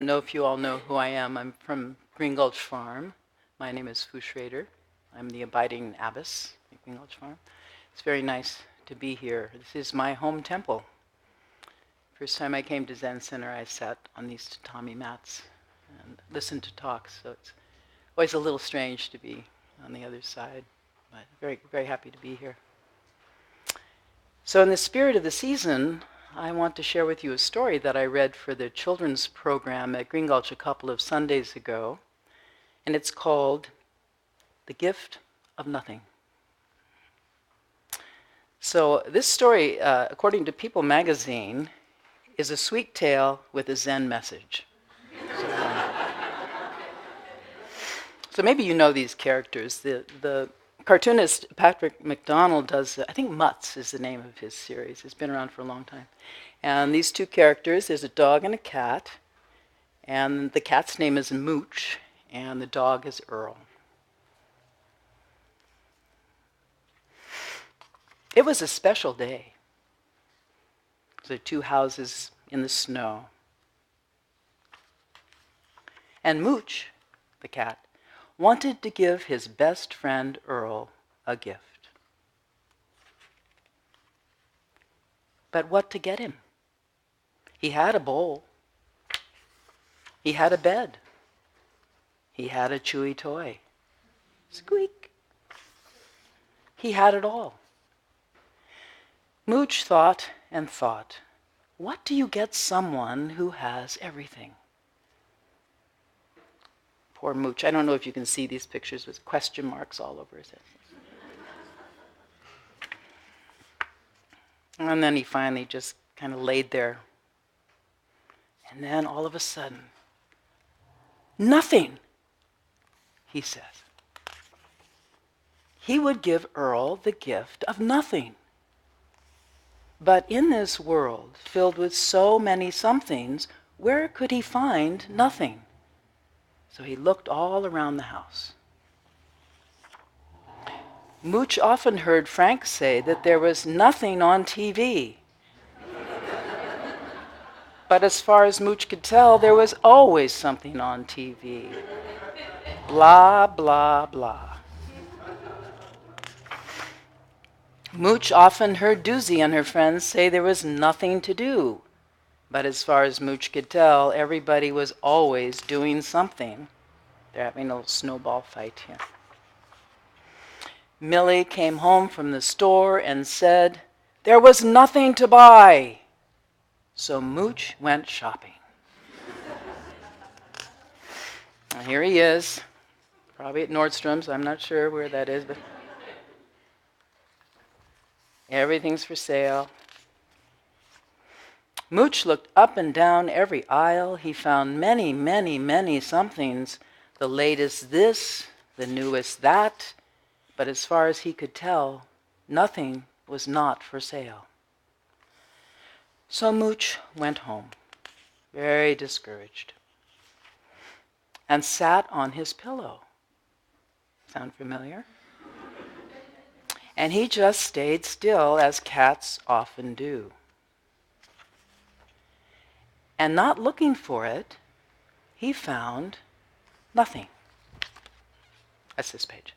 I don't know if you all know who I am. I'm from Green Gulch Farm. My name is Furyu Schroeder. I'm the abiding abbess at Green Gulch Farm. It's very nice to be here. This is my home temple. First time I came to Zen Center, I sat on these tatami mats and listened to talks. So it's always a little strange to be on the other side, but very, very happy to be here. So in the spirit of the season, I want to share with you a story that I read for the children's program at Green Gulch a couple of Sundays ago, and it's called The Gift of Nothing. So this story, according to People magazine, is a sweet tale with a Zen message. So maybe you know these characters. The cartoonist Patrick McDonald does, I think Mutz is the name of his series. It's been around for a long time. And these two characters, there's a dog and a cat, and the cat's name is Mooch, and the dog is Earl. It was a special day. There were two houses in the snow. And Mooch, the cat, wanted to give his best friend Earl a gift. But what to get him? He had a bowl. He had a bed. He had a chewy toy. Squeak. He had it all. Mooch thought and thought, what do you get someone who has everything? Poor Mooch. I don't know if you can see these pictures with question marks all over his head. And then he finally just kind of laid there. And then all of a sudden, nothing, he says. He would give Earl the gift of nothing. But in this world, filled with so many somethings, where could he find nothing? So he looked all around the house. Mooch often heard Frank say that there was nothing on TV. But as far as Mooch could tell, there was always something on TV. Blah, blah, blah. Mooch often heard Doozy and her friends say there was nothing to do. But as far as Mooch could tell, everybody was always doing something. They're having a little snowball fight here. Millie came home from the store and said, there was nothing to buy. So Mooch went shopping. And here he is, probably at Nordstrom's. I'm not sure where that is, but everything's for sale. Mooch looked up and down every aisle. He found many, many, many somethings. The latest this, the newest that. But as far as he could tell, nothing was not for sale. So Mooch went home, very discouraged, and sat on his pillow. Sound familiar? And he just stayed still, as cats often do. And not looking for it, he found nothing. That's this page.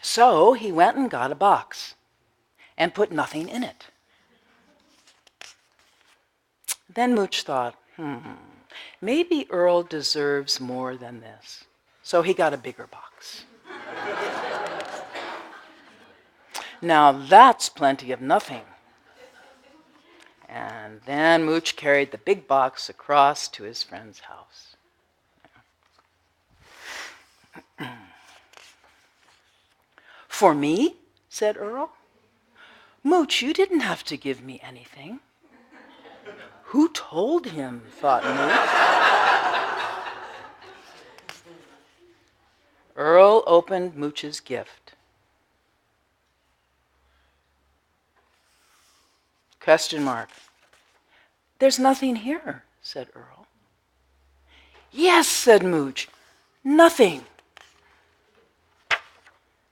So he went and got a box and put nothing in it. Then Mooch thought, maybe Earl deserves more than this. So he got a bigger box. Now that's plenty of nothing. And then Mooch carried the big box across to his friend's house. For me? Said Earl. Mooch, you didn't have to give me anything. Who told him? Thought Mooch. Earl opened Mooch's gift. Question mark. There's nothing here, said Earl. Yes, said Mooch. Nothing.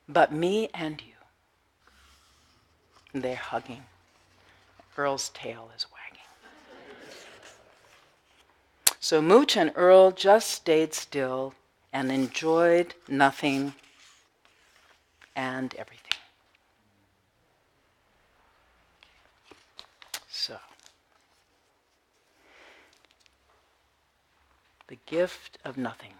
But me and you. And they're hugging. Earl's tail is wagging. So Mooch and Earl just stayed still and enjoyed nothing and everything. So, the gift of nothing.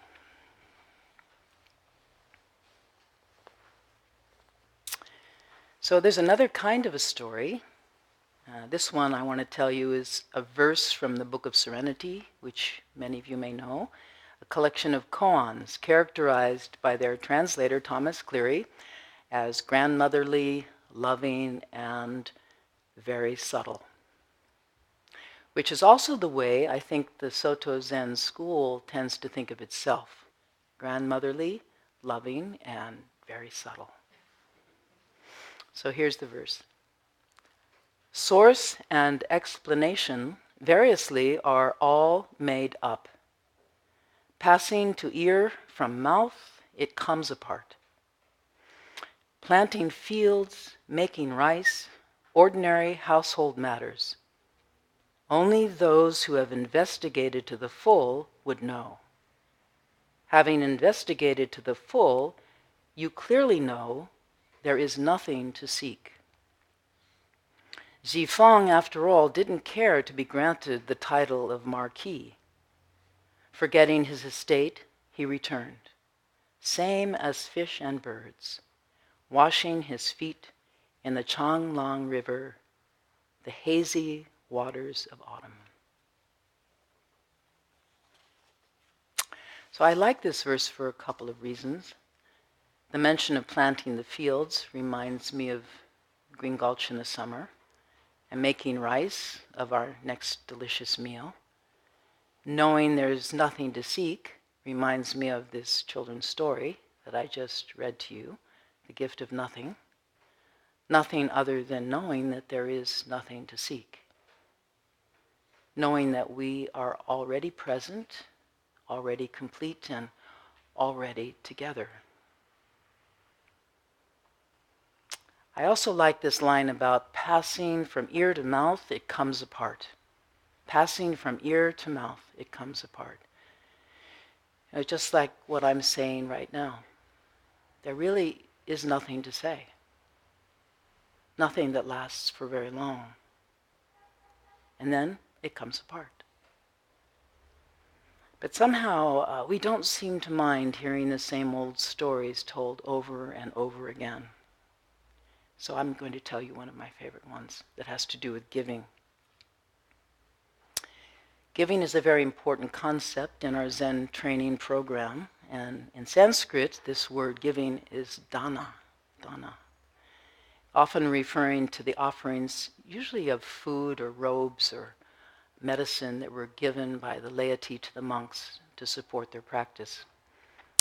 So there's another kind of a story. This one I want to tell you is a verse from the Book of Serenity, which many of you may know, a collection of koans characterized by their translator, Thomas Cleary, as grandmotherly, loving, and very subtle. Which is also the way I think the Soto Zen school tends to think of itself. Grandmotherly, loving, and very subtle. So here's the verse. Source and explanation variously are all made up. Passing to ear from mouth, it comes apart. Planting fields, making rice, ordinary household matters. Only those who have investigated to the full would know. Having investigated to the full, you clearly know there is nothing to seek. Zhifeng, after all, didn't care to be granted the title of Marquis. Forgetting his estate, he returned, same as fish and birds, washing his feet in the Changlang River, the hazy waters of autumn. So I like this verse for a couple of reasons. The mention of planting the fields reminds me of Green Gulch in the summer, and making rice of our next delicious meal. Knowing there's nothing to seek reminds me of this children's story that I just read to you, The Gift of Nothing. Nothing other than knowing that there is nothing to seek. Knowing that we are already present, already complete, and already together. I also like this line about passing from ear to mouth, it comes apart. Passing from ear to mouth, it comes apart. Just like what I'm saying right now. There really is nothing to say. Nothing that lasts for very long. And then it comes apart. But somehow we don't seem to mind hearing the same old stories told over and over again. So I'm going to tell you one of my favorite ones that has to do with giving. Giving is a very important concept in our Zen training program. And in Sanskrit, this word giving is dana, often referring to the offerings, usually of food or robes or medicine that were given by the laity to the monks to support their practice.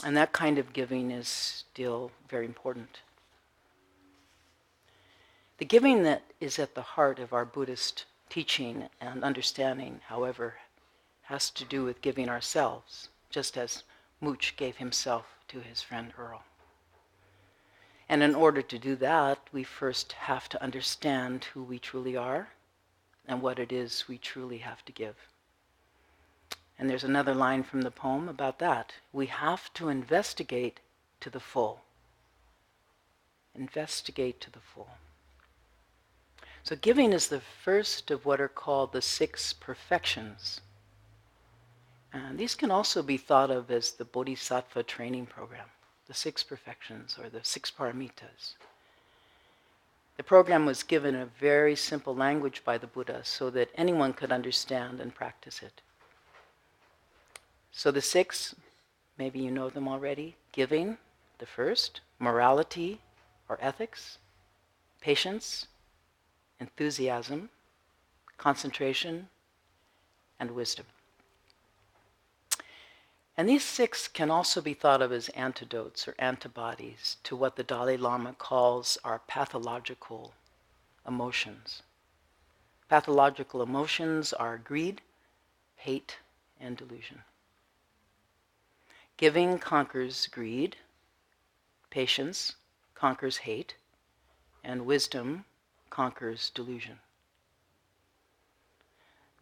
And that kind of giving is still very important. The giving that is at the heart of our Buddhist teaching and understanding, however, has to do with giving ourselves, just as Mooch gave himself to his friend Earl. And in order to do that, we first have to understand who we truly are and what it is we truly have to give. And there's another line from the poem about that. We have to investigate to the full. Investigate to the full. So giving is the first of what are called the 6 perfections. And these can also be thought of as the Bodhisattva training program, the 6 perfections or the 6 Paramitas. The program was given a very simple language by the Buddha so that anyone could understand and practice it. So the 6, maybe you know them already: giving, the first; morality or ethics; patience; enthusiasm; concentration; and wisdom. And these 6 can also be thought of as antidotes or antibodies to what the Dalai Lama calls our pathological emotions. Pathological emotions are greed, hate, and delusion. Giving conquers greed, patience conquers hate, and wisdom conquers delusion.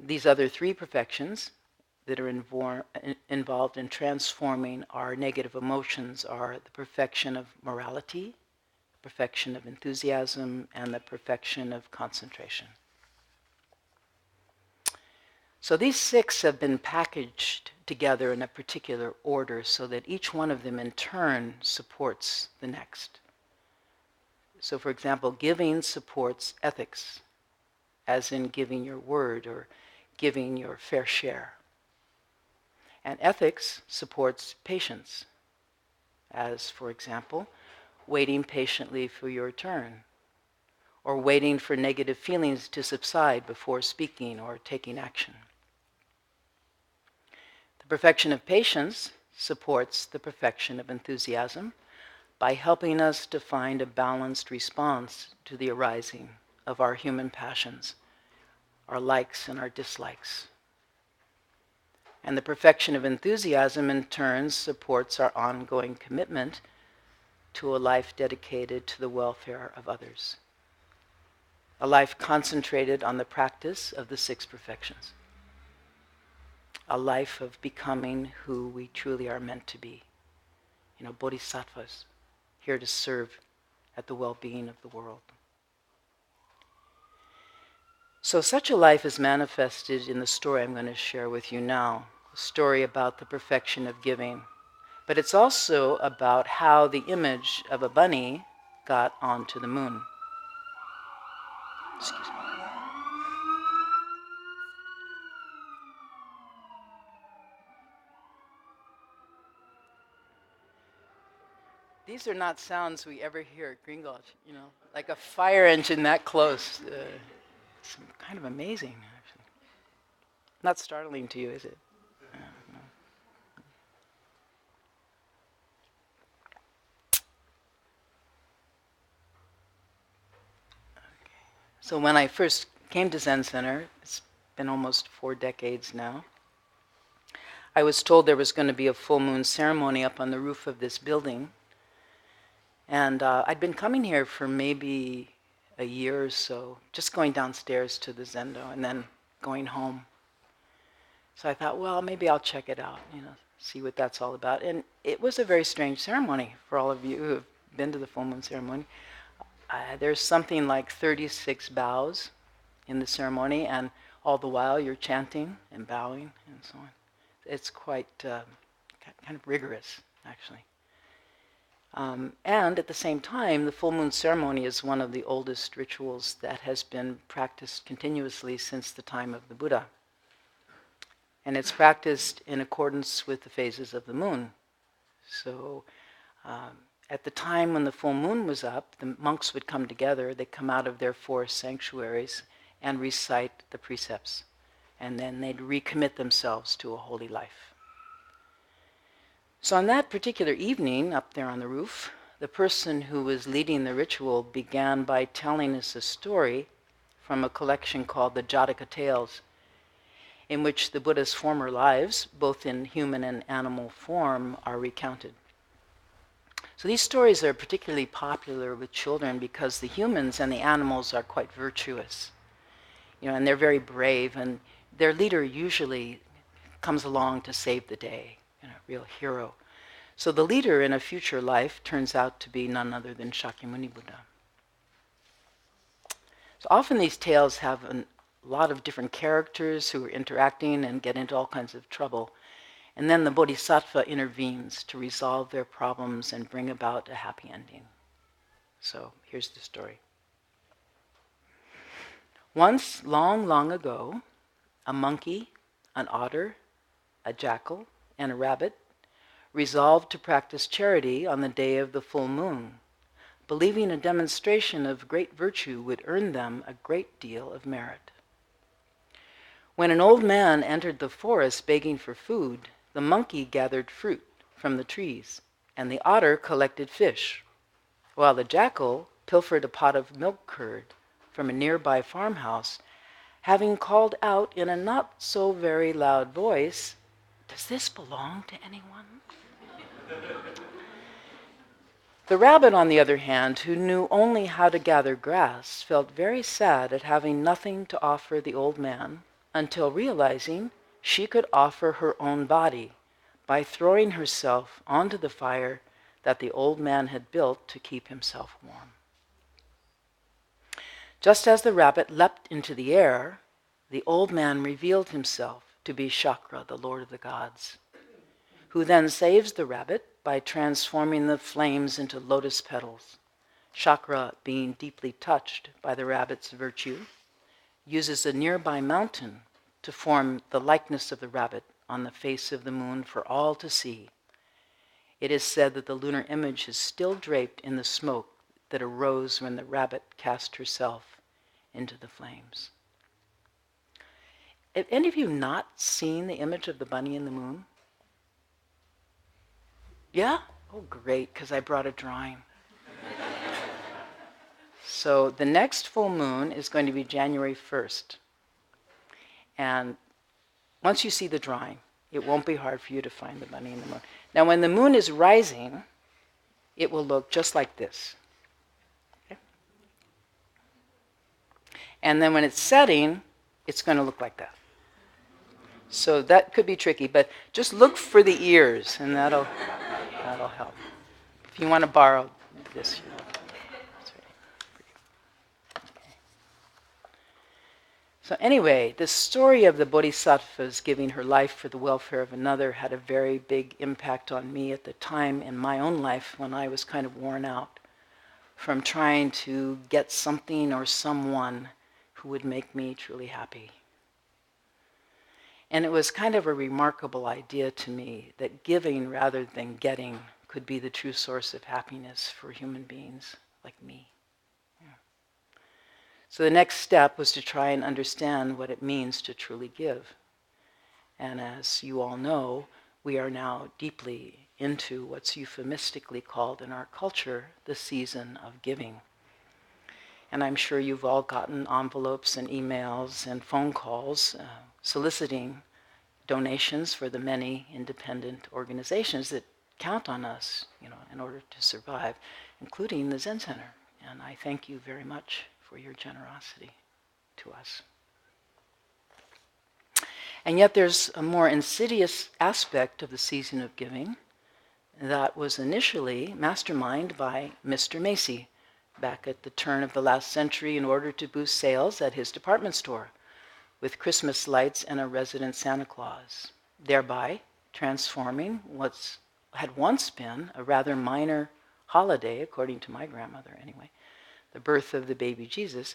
These other three perfections that are involved in transforming our negative emotions are the perfection of morality, perfection of enthusiasm, and the perfection of concentration. So these six have been packaged together in a particular order so that each one of them in turn supports the next. So for example, giving supports ethics, as in giving your word or giving your fair share. And ethics supports patience, as for example, waiting patiently for your turn, or waiting for negative feelings to subside before speaking or taking action. The perfection of patience supports the perfection of enthusiasm by helping us to find a balanced response to the arising of our human passions, our likes and our dislikes. And the perfection of enthusiasm in turn supports our ongoing commitment to a life dedicated to the welfare of others. A life concentrated on the practice of the six perfections. A life of becoming who we truly are meant to be. Bodhisattvas, here to serve at the well-being of the world. So such a life is manifested in the story I'm going to share with you now, a story about the perfection of giving. But it's also about how the image of a bunny got onto the moon. Excuse me. These are not sounds we ever hear at Green Gulch, like a fire engine that close. It's kind of amazing, actually. Not startling to you, is it? No. So when I first came to Zen Center, it's been almost 4 decades now, I was told there was going to be a full moon ceremony up on the roof of this building. And I'd been coming here for maybe a year or so, just going downstairs to the Zendo and then going home. So I thought, well, maybe I'll check it out, see what that's all about. And it was a very strange ceremony for all of you who have been to the full moon ceremony. There's something like 36 bows in the ceremony, and all the while you're chanting and bowing and so on. It's quite kind of rigorous, actually. And at the same time, the full moon ceremony is one of the oldest rituals that has been practiced continuously since the time of the Buddha. And it's practiced in accordance with the phases of the moon. So at the time when the full moon was up, the monks would come together, they'd come out of their forest sanctuaries and recite the precepts. And then they'd recommit themselves to a holy life. So on that particular evening, up there on the roof, the person who was leading the ritual began by telling us a story from a collection called the Jataka Tales, in which the Buddha's former lives, both in human and animal form, are recounted. So these stories are particularly popular with children because the humans and the animals are quite virtuous, and they're very brave, and their leader usually comes along to save the day, real hero. So the leader in a future life turns out to be none other than Shakyamuni Buddha. So often these tales have a lot of different characters who are interacting and get into all kinds of trouble. And then the Bodhisattva intervenes to resolve their problems and bring about a happy ending. So here's the story. Once, long, long ago, a monkey, an otter, a jackal, and a rabbit resolved to practice charity on the day of the full moon, believing a demonstration of great virtue would earn them a great deal of merit. When an old man entered the forest begging for food, the monkey gathered fruit from the trees, and the otter collected fish, while the jackal pilfered a pot of milk curd from a nearby farmhouse, having called out in a not so very loud voice, "Does this belong to anyone?" The rabbit, on the other hand, who knew only how to gather grass, felt very sad at having nothing to offer the old man, until realizing she could offer her own body by throwing herself onto the fire that the old man had built to keep himself warm. Just as the rabbit leapt into the air, the old man revealed himself to be Chakra, the Lord of the Gods, who then saves the rabbit by transforming the flames into lotus petals. Chakra, being deeply touched by the rabbit's virtue, uses a nearby mountain to form the likeness of the rabbit on the face of the moon for all to see. It is said that the lunar image is still draped in the smoke that arose when the rabbit cast herself into the flames. Have any of you not seen the image of the bunny in the moon? Yeah? Oh, great, because I brought a drawing. So the next full moon is going to be January 1st. And once you see the drawing, it won't be hard for you to find the bunny in the moon. Now, when the moon is rising, it will look just like this. Okay? And then when it's setting, it's going to look like that. So that could be tricky, but just look for the ears, and that'll help. If you want to borrow this, So anyway, the story of the Bodhisattvas giving her life for the welfare of another had a very big impact on me at the time in my own life when I was kind of worn out from trying to get something or someone who would make me truly happy. And it was kind of a remarkable idea to me that giving rather than getting could be the true source of happiness for human beings like me. So the next step was to try and understand what it means to truly give. And as you all know, we are now deeply into what's euphemistically called in our culture the season of giving. And I'm sure you've all gotten envelopes and emails and phone calls soliciting donations for the many independent organizations that count on us, in order to survive, including the Zen Center. And I thank you very much for your generosity to us. And yet there's a more insidious aspect of the season of giving that was initially masterminded by Mr. Macy back at the turn of the last century in order to boost sales at his department store with Christmas lights and a resident Santa Claus, thereby transforming what had once been a rather minor holiday, according to my grandmother anyway, the birth of the baby Jesus,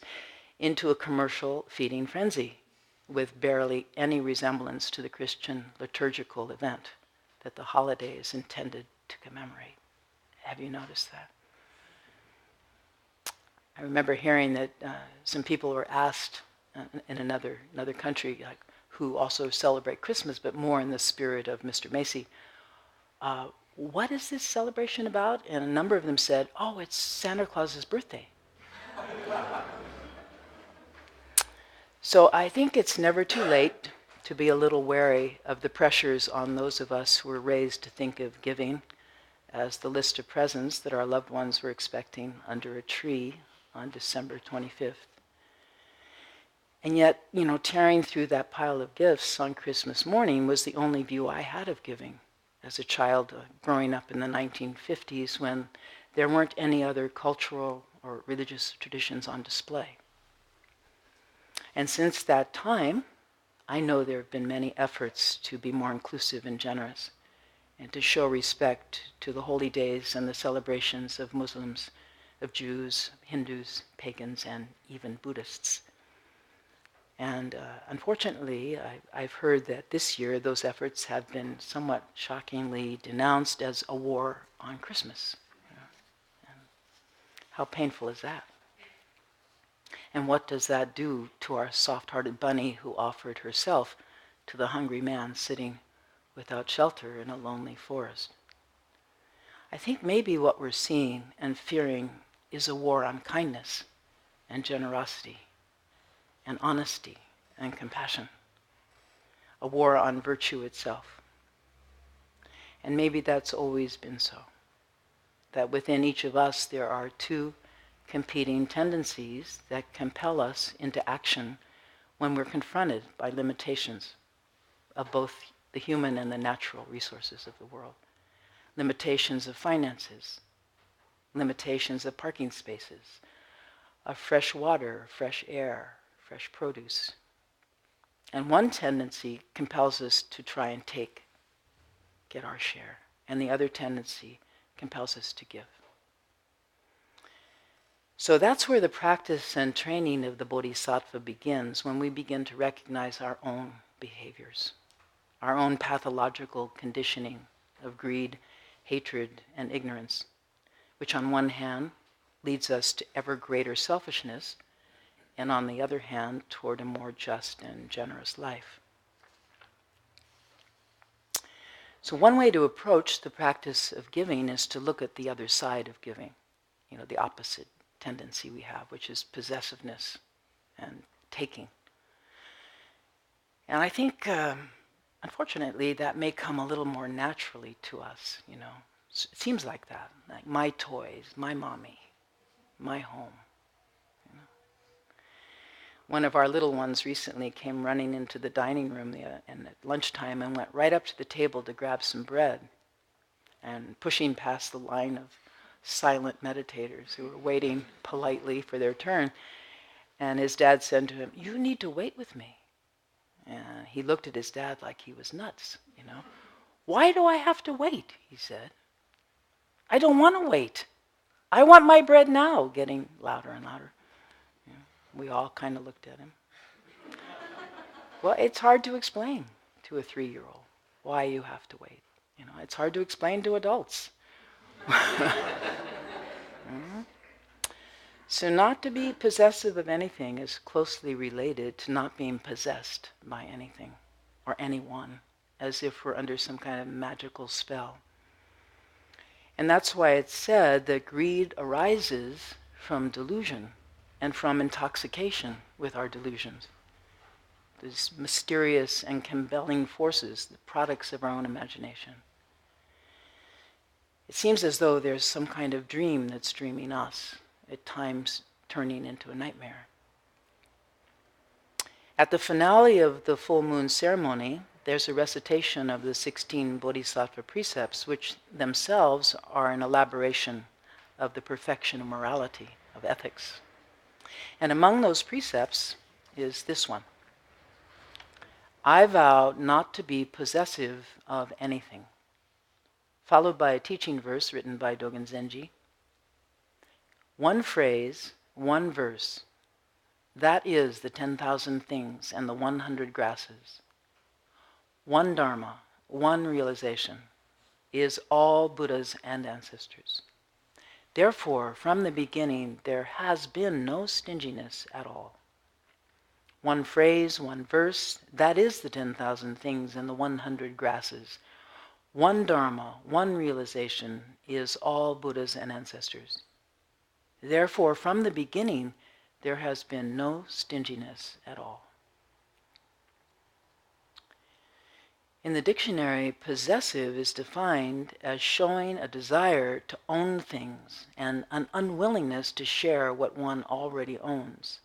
into a commercial feeding frenzy with barely any resemblance to the Christian liturgical event that the holiday is intended to commemorate. Have you noticed that? I remember hearing that some people were asked in another country, like, who also celebrate Christmas, but more in the spirit of Mr. Macy, what is this celebration about? And a number of them said, oh, it's Santa Claus's birthday. So I think it's never too late to be a little wary of the pressures on those of us who were raised to think of giving as the list of presents that our loved ones were expecting under a tree on December 25th. And yet, tearing through that pile of gifts on Christmas morning was the only view I had of giving as a child growing up in the 1950s when there weren't any other cultural or religious traditions on display. And since that time, I know there have been many efforts to be more inclusive and generous and to show respect to the holy days and the celebrations of Muslims, of Jews, Hindus, pagans, and even Buddhists. And unfortunately, I've heard that this year those efforts have been somewhat shockingly denounced as a war on Christmas. And how painful is that? And what does that do to our soft-hearted bunny who offered herself to the hungry man sitting without shelter in a lonely forest? I think maybe what we're seeing and fearing is a war on kindness and generosity and honesty and compassion, a war on virtue itself. And maybe that's always been so, that within each of us there are two competing tendencies that compel us into action when we're confronted by limitations of both the human and the natural resources of the world. Limitations of finances, limitations of parking spaces, of fresh water, fresh air, fresh produce. And one tendency compels us to try and get our share, and the other tendency compels us to give. So that's where the practice and training of the Bodhisattva begins, when we begin to recognize our own behaviors, our own pathological conditioning of greed, hatred, and ignorance, which on one hand leads us to ever greater selfishness, and on the other hand, toward a more just and generous life. So one way to approach the practice of giving is to look at the other side of giving, the opposite tendency we have, which is possessiveness and taking. And I think, unfortunately, that may come a little more naturally to us, It seems like that, like my toys, my mommy, my home. One of our little ones recently came running into the dining room and at lunchtime and went right up to the table to grab some bread, and pushing past the line of silent meditators who were waiting politely for their turn. And his dad said to him, "You need to wait with me." And he looked at his dad like he was nuts, "Why do I have to wait?" he said. "I don't want to wait. I want my bread now," getting louder and louder. We all kind of looked at him. Well, it's hard to explain to a 3-year-old why you have to wait. It's hard to explain to adults. So not to be possessive of anything is closely related to not being possessed by anything or anyone, as if we're under some kind of magical spell. And that's why it's said that greed arises from delusion and from intoxication with our delusions. These mysterious and compelling forces, the products of our own imagination. It seems as though there's some kind of dream that's dreaming us, at times turning into a nightmare. At the finale of the full moon ceremony, there's a recitation of the 16 Bodhisattva Precepts, which themselves are an elaboration of the perfection of morality, of ethics. And among those precepts is this one: I vow not to be possessive of anything. Followed by a teaching verse written by Dogen Zenji. One phrase, one verse, that is the 10,000 things and the 100 grasses. One dharma, one realization, is all Buddhas and ancestors. Therefore, from the beginning, there has been no stinginess at all. One phrase, one verse, that is the 10,000 things and the 100 grasses. One dharma, one realization, is all Buddhas and ancestors. Therefore, from the beginning, there has been no stinginess at all. In the dictionary, possessive is defined as showing a desire to own things and an unwillingness to share what one already owns.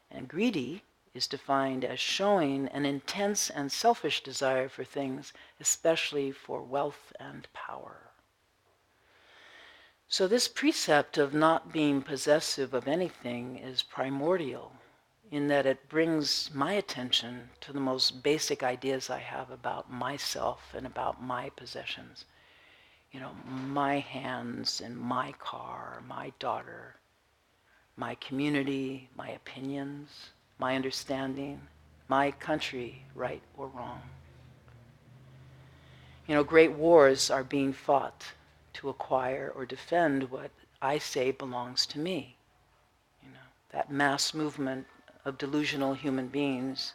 And greedy is defined as showing an intense and selfish desire for things, especially for wealth and power. So this precept of not being possessive of anything is primordial in that it brings my attention to the most basic ideas I have about myself and about my possessions. My hands and my car, my daughter, my community, my opinions, my understanding, my country, right or wrong. Great wars are being fought to acquire or defend what I say belongs to me. That mass movement of delusional human beings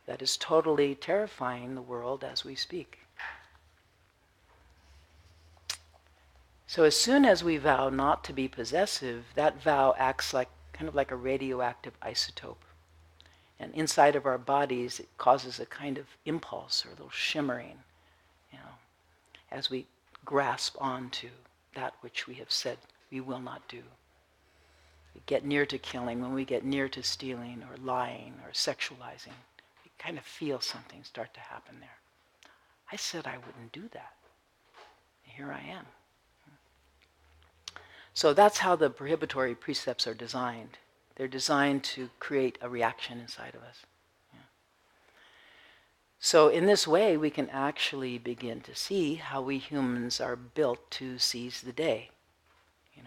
that is totally terrifying the world as we speak. So as soon as we vow not to be possessive, that vow acts kind of like a radioactive isotope. And inside of our bodies, it causes a kind of impulse or a little shimmering, as we grasp onto that which we have said we will not do. We get near to killing, when we get near to stealing or lying or sexualizing, we kind of feel something start to happen there. I said I wouldn't do that. Here I am. So that's how the prohibitory precepts are designed. They're designed to create a reaction inside of us. Yeah. So in this way, we can actually begin to see how we humans are built to seize the day.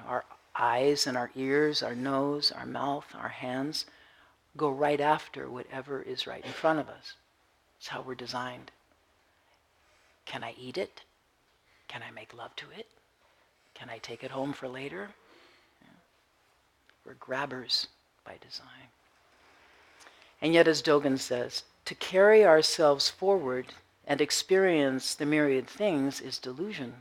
Our eyes and our ears, our nose, our mouth, our hands go right after whatever is right in front of us. It's how we're designed. Can I eat it? Can I make love to it? Can I take it home for later? Yeah. We're grabbers by design. And yet, as Dogen says, to carry ourselves forward and experience the myriad things is delusion,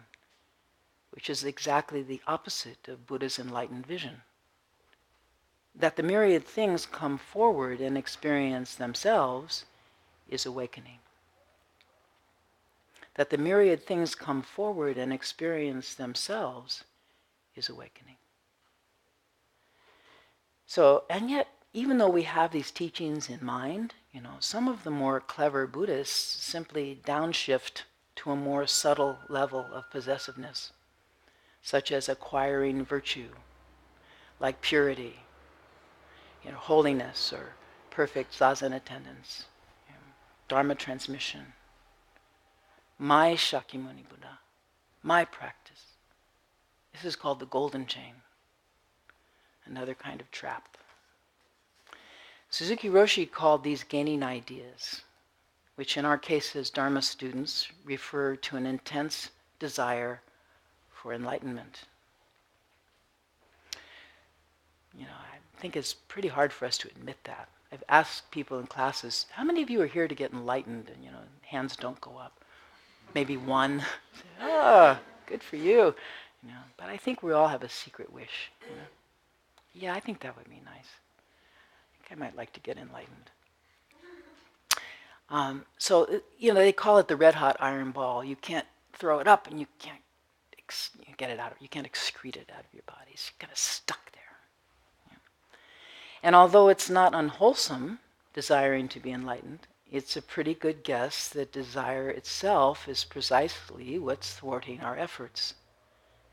which is exactly the opposite of Buddha's enlightened vision. That the myriad things come forward and experience themselves is awakening. That the myriad things come forward and experience themselves is awakening. So, and yet, even though we have these teachings in mind, some of the more clever Buddhists simply downshift to a more subtle level of possessiveness, such as acquiring virtue, like purity, holiness or perfect zazen attendance, dharma transmission, my Shakyamuni Buddha, my practice. This is called the golden chain, another kind of trap. Suzuki Roshi called these gaining ideas, which in our case as Dharma students refer to an intense desire for enlightenment. I think it's pretty hard for us to admit that. I've asked people in classes, how many of you are here to get enlightened? And hands don't go up. Maybe one. Good for you. But I think we all have a secret wish. Yeah, I think that would be nice. I think I might like to get enlightened. So they call it the red hot iron ball. You can't throw it up and you can't get it out. You can't excrete it out of your body. It's kind of stuck there. And although it's not unwholesome, desiring to be enlightened, it's a pretty good guess that desire itself is precisely what's thwarting our efforts.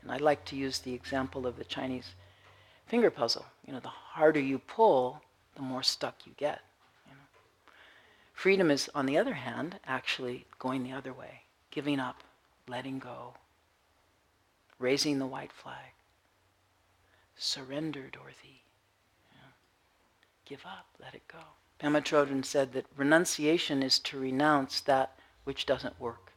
And I like to use the example of the Chinese finger puzzle. The harder you pull, the more stuck you get. Freedom is, on the other hand, actually going the other way, giving up, letting go, raising the white flag. Surrender, Dorothy. Give up, let it go. Pema Chodron said that renunciation is to renounce that which doesn't work.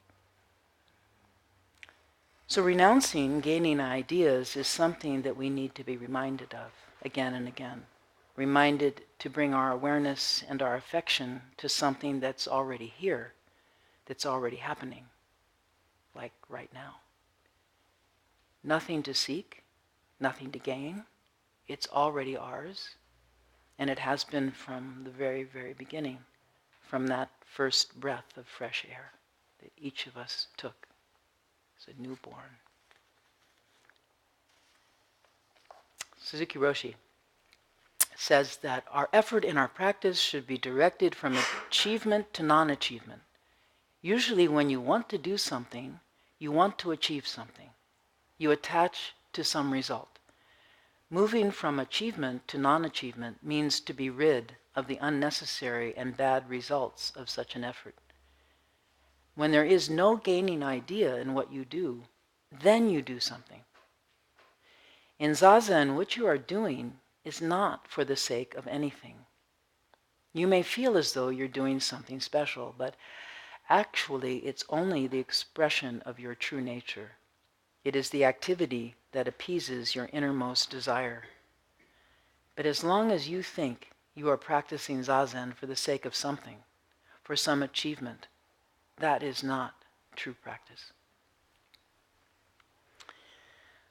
So renouncing, gaining ideas, is something that we need to be reminded of again and again. Reminded to bring our awareness and our affection to something that's already here, that's already happening, like right now. Nothing to seek, nothing to gain. It's already ours. And it has been from the very, very beginning, from that first breath of fresh air that each of us took as a newborn. Suzuki Roshi says that our effort in our practice should be directed from achievement to non-achievement. Usually when you want to do something, you want to achieve something. You attach to some result. Moving from achievement to non-achievement means to be rid of the unnecessary and bad results of such an effort. When there is no gaining idea in what you do, then you do something. In Zazen, what you are doing is not for the sake of anything. You may feel as though you're doing something special, but actually it's only the expression of your true nature. It is the activity that appeases your innermost desire. But as long as you think you are practicing Zazen for the sake of something, for some achievement, that is not true practice.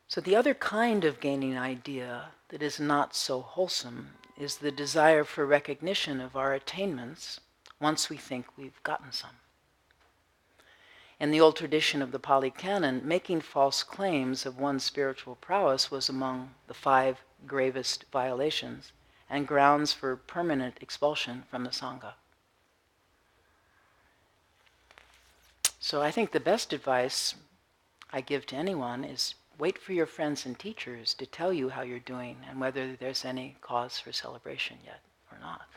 So the other kind of gaining idea that is not so wholesome is the desire for recognition of our attainments once we think we've gotten some. In the old tradition of the Pali Canon, making false claims of one's spiritual prowess was among the 5 gravest violations and grounds for permanent expulsion from the Sangha. So I think the best advice I give to anyone is wait for your friends and teachers to tell you how you're doing and whether there's any cause for celebration yet or not.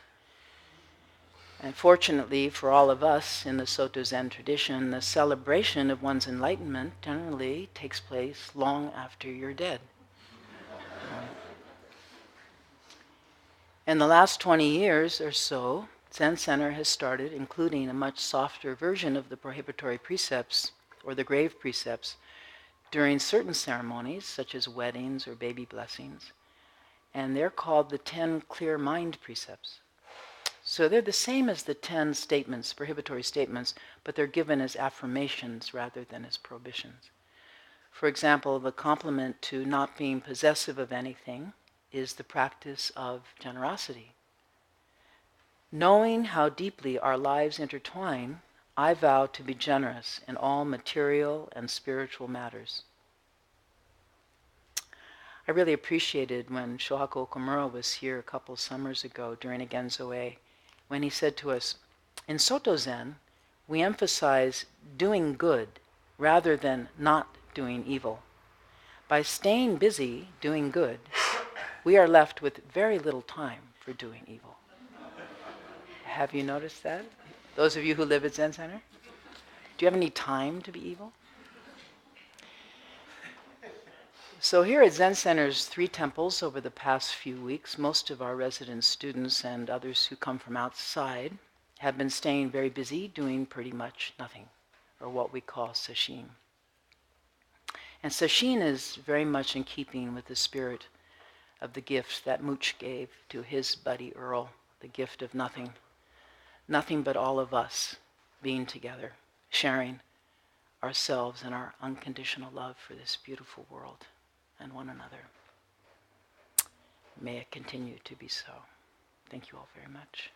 And fortunately for all of us in the Soto Zen tradition, the celebration of one's enlightenment generally takes place long after you're dead. In the last 20 years or so, Zen Center has started including a much softer version of the prohibitory precepts, or the grave precepts, during certain ceremonies, such as weddings or baby blessings. And they're called the 10 clear mind precepts. So they're the same as the 10 statements, prohibitory statements, but they're given as affirmations rather than as prohibitions. For example, the complement to not being possessive of anything is the practice of generosity. Knowing how deeply our lives intertwine, I vow to be generous in all material and spiritual matters. I really appreciated when Shohaku Okumura was here a couple summers ago during a Genzo-e, when he said to us, in Soto Zen, we emphasize doing good rather than not doing evil. By staying busy doing good, we are left with very little time for doing evil. Have you noticed that? Those of you who live at Zen Center? Do you have any time to be evil? So here at Zen Center's 3 temples over the past few weeks, most of our resident students and others who come from outside have been staying very busy doing pretty much nothing, or what we call sesshin. And sesshin is very much in keeping with the spirit of the gift that Mooch gave to his buddy Earl, the gift of nothing. Nothing but all of us being together, sharing ourselves and our unconditional love for this beautiful world and one another. May it continue to be so. Thank you all very much.